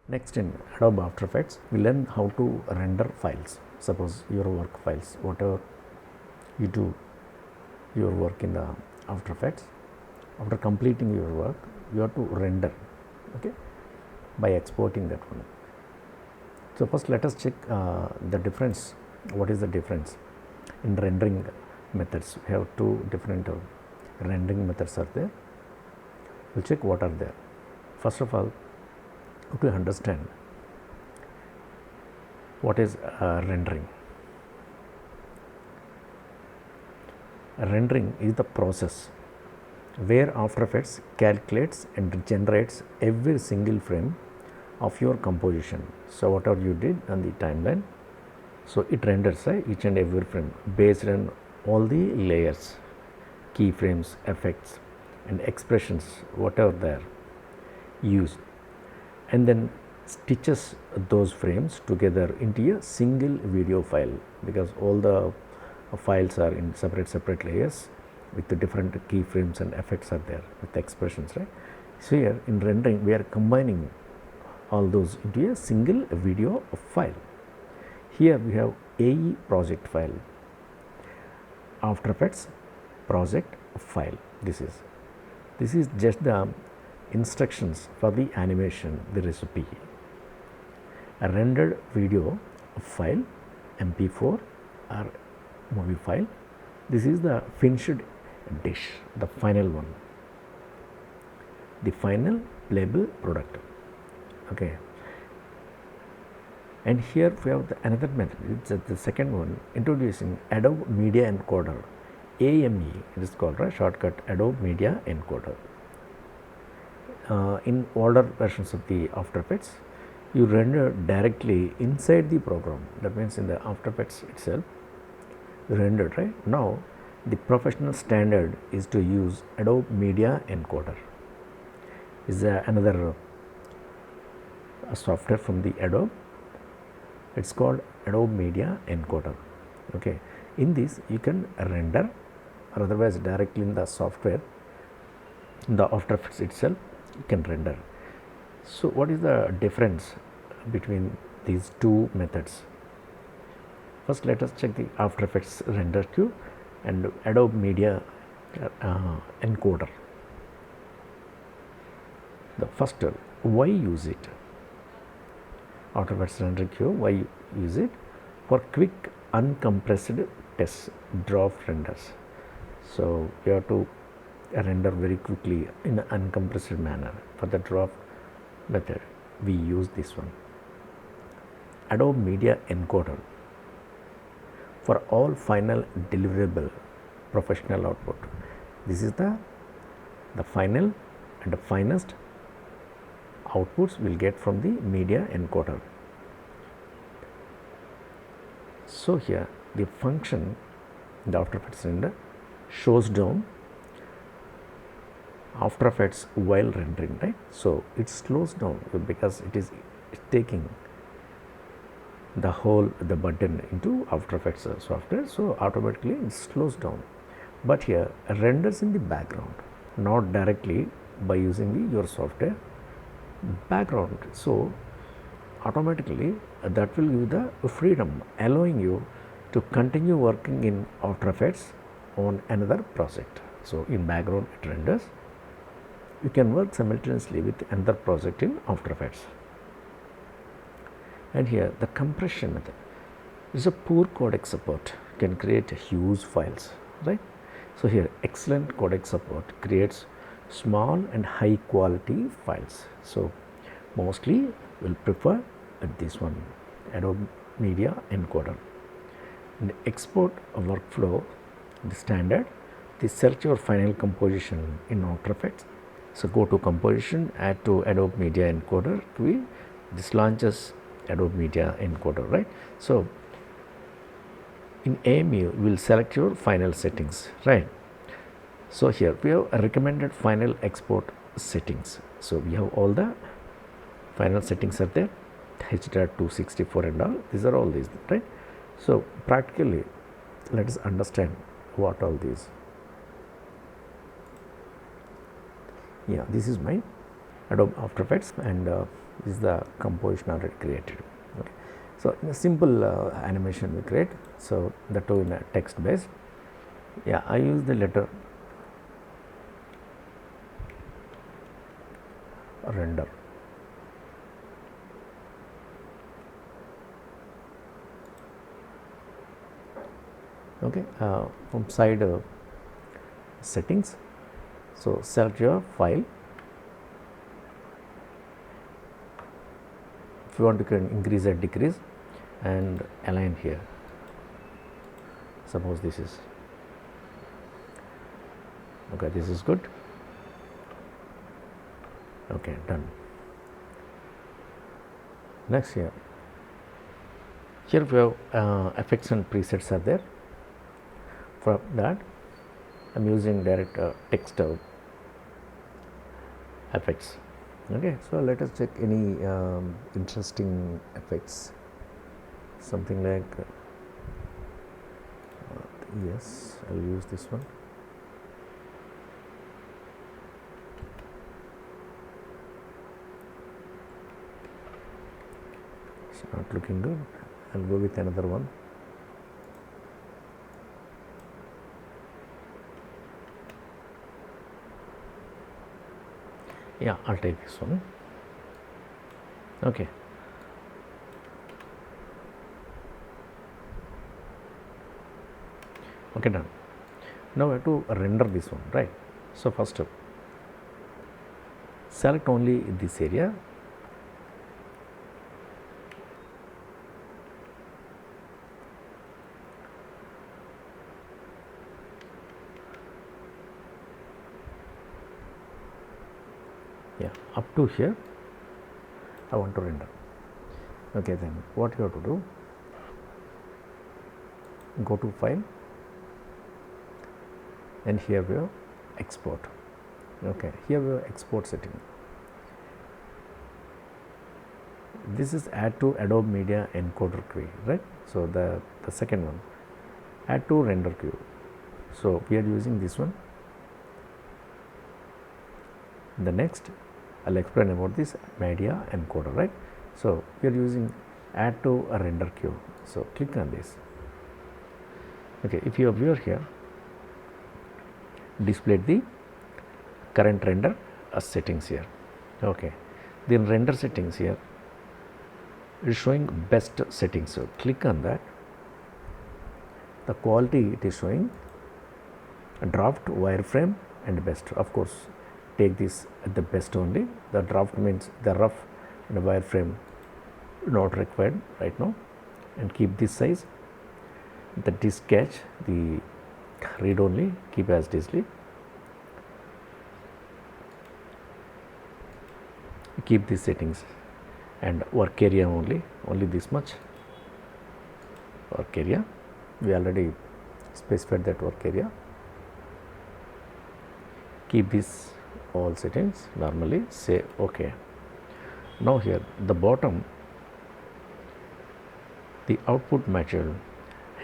Next, in Adobe After Effects, we learn how to render files. Suppose your work files, whatever you do your work in the After Effects, after completing your work, you have to render, okay, by exporting that one. So first let us check the difference. What is the difference in rendering methods? We have two different rendering methods are there. We'll check what are there. First of all, to understand what is rendering. Rendering is the process where After Effects calculates and generates every single frame of your composition. So whatever you did on the timeline, so it renders each and every frame based on all the layers, keyframes, effects and expressions, whatever they are used, and then stitches those frames together into a single video file, because all the files are in separate layers with the different keyframes and effects are there with the expressions, right? So here in rendering we are combining all those into a single video file. Here we have AE project file, After Effects project file. This is just the instructions for the animation, the recipe. A rendered video file, MP4 or movie file. This is the finished dish, the final one, the final playable product. Okay. And here we have another method. It's the second one, introducing Adobe Media Encoder, AME. It is called a shortcut, Adobe Media Encoder. In older versions of the After Effects, you render directly inside the program. That means in the After Effects itself, you rendered, right? Now, the professional standard is to use Adobe Media Encoder. Is another software from the Adobe. It's called Adobe Media Encoder. Okay. In this, you can render, or otherwise directly in the software, in the After Effects itself, you can render. So what is the difference between these two methods? First, let us check the After Effects render queue and Adobe Media Encoder. The first, why use it? After Effects render queue, why use it? For quick uncompressed test draft renders. So you have to render very quickly in an uncompressed manner. For the draft method, we use this one. Adobe Media Encoder for all final deliverable professional output. This is the final and the finest outputs we'll get from the media encoder. So here the function in the After Effects render shows down After Effects while rendering, right? So it slows down because it's taking the button into After Effects software, so automatically it slows down. But here renders in the background, not directly by using your software background. So automatically that will give the freedom, allowing you to continue working in After Effects on another project. So in background it renders. You can work simultaneously with another project in After Effects. And here the compression method is a poor codec support, can create huge files, right? So here excellent codec support creates small and high quality files. So mostly we'll prefer this one, Adobe Media Encoder. In the export workflow, the standard, they select your final composition in After Effects. So go to composition, add to Adobe Media Encoder GUI. This launches Adobe Media Encoder, right? So in AMU, we will select your final settings, right? So here we have a recommended final export settings. So we have all the final settings are there, HDR264 and all. These are all these, right? So practically, let us understand what all these. Yeah, this is my Adobe After Effects, and this is the composition already created. Okay. So, in a simple animation we create, so that too in a text based. Yeah, I use the letter render. Okay, from side settings, so select your file. If you want, you can increase or decrease and align here. Suppose this is okay, this is good. Okay, done. Next here we have effects and presets are there. For that I am using direct text effects. Okay, so let us check any interesting effects, something like yes, I will use this one. It's not looking good. I'll go with another one. Yeah, I'll take this one. Okay. Okay, done. Now I have to render this one, right? So first select only this area. Yeah, up to here I want to render. Okay, then what you have to do, go to file and here we have export. Okay, here we have export setting. This is add to Adobe Media Encoder queue, right? So the second one, add to render queue. So we are using this one. The next I'll explain about this media encoder, right? So we are using add to a render queue. So click on this. Okay, if you view here, display the current render settings here. Okay, the render settings here is showing best settings. So click on that. The quality it is showing a draft, wireframe and best. Of course, take this at the best only. The draft means the rough and the wireframe not required right now, and keep this size. The disk cache, the read only, keep as display. Keep these settings, and work area only this much work area. We already specified that work area. Keep this all settings normally, say okay. Now here the bottom, the output material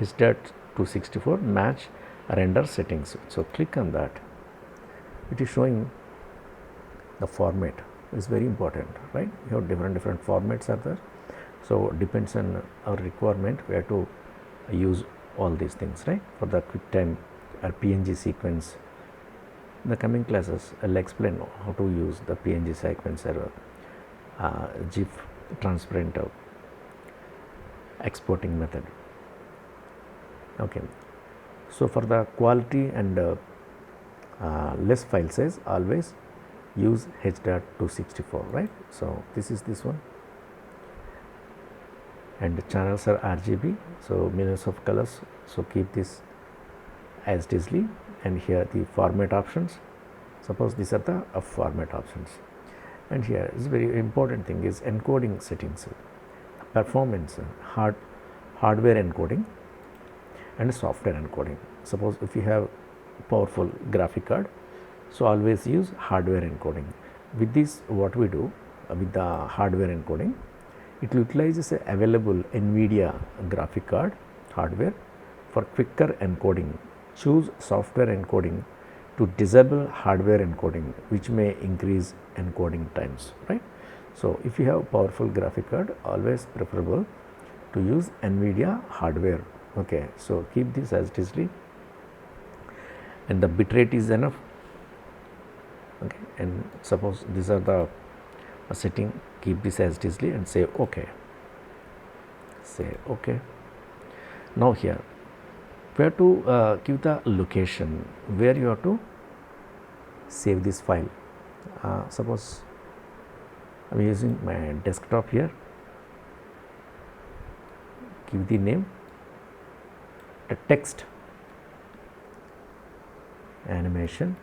H.264 match render settings. So click on that. It is showing the format is very important, right? You have different formats are there. So depends on our requirement, we have to use all these things, right? For the QuickTime or PNG sequence. In the coming classes, I'll explain how to use the PNG sequence or GIF transparent exporting method. Okay, so for the quality and less file size, always use H.264, right? So this is this one, and the channels are RGB, so millions of colors. So keep this as Disney, and here the format options. Suppose these are the format options, and here is very important thing is encoding settings, performance, hardware encoding and software encoding. Suppose if you have powerful graphic card, so always use hardware encoding. With this, what we do with the hardware encoding, it utilizes a available NVIDIA graphic card hardware for quicker encoding. Choose software encoding to disable hardware encoding, which may increase encoding times, right. So, if you have powerful graphic card, always preferable to use NVIDIA hardware. Okay. So, keep this as it is, and the bitrate is enough. Okay. And suppose these are the setting, keep this as it is and say OK. Say OK. Now, here we have to give the location where you have to save this file. Suppose I am using my desktop here, give the name, the text animation,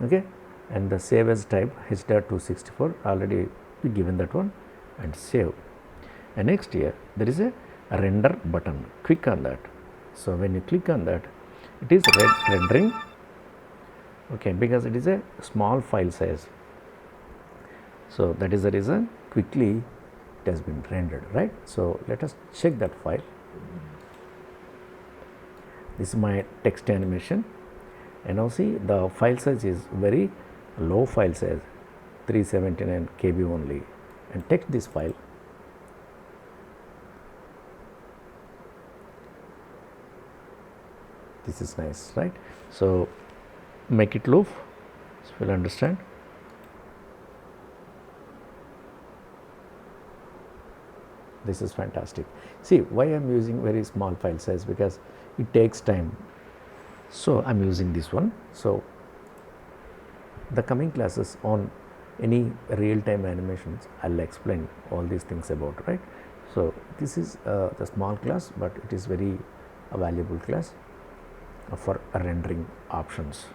okay, and the save as type HDR264, already we given that one, and save. And next here there is a render button, click on that. So, when you click on that, it is rendering, okay, because it is a small file size. So, that is the reason quickly it has been rendered, right. So, let us check that file. This is my text animation, and now see the file size is very low file size, 379 KB only, and text this file. This is nice, right. So, make it loop, so you will understand. This is fantastic. See why I am using very small file size, because it takes time. So, I am using this one. So, the coming classes on any real time animations, I will explain all these things about, right. So, this is the small class, but it is very valuable class for rendering options.